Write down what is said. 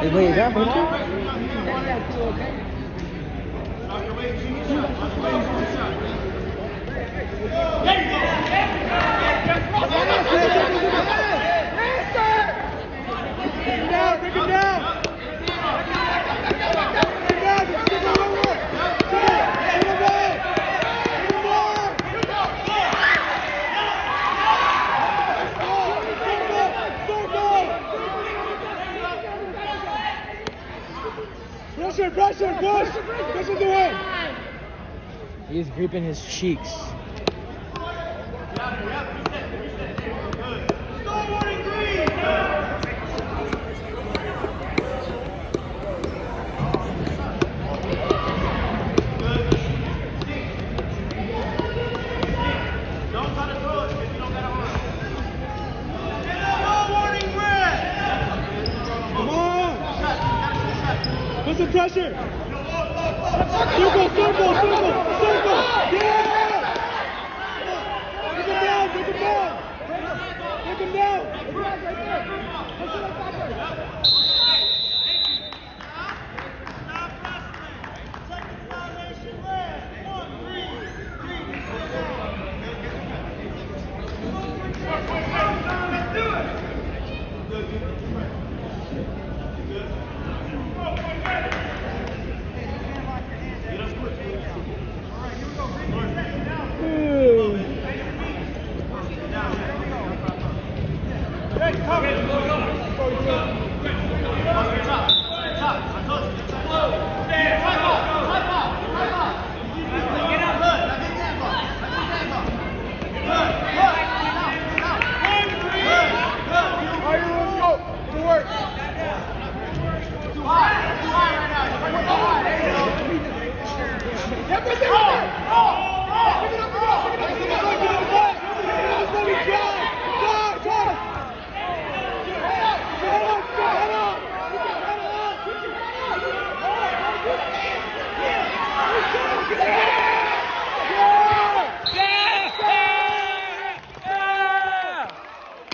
Wait, is that Butcher? Bring him down! Pressure, push! Push it away! He's gripping his cheeks. Put some pressure! Circle! Yeah! Take him down! Take him down! Everything!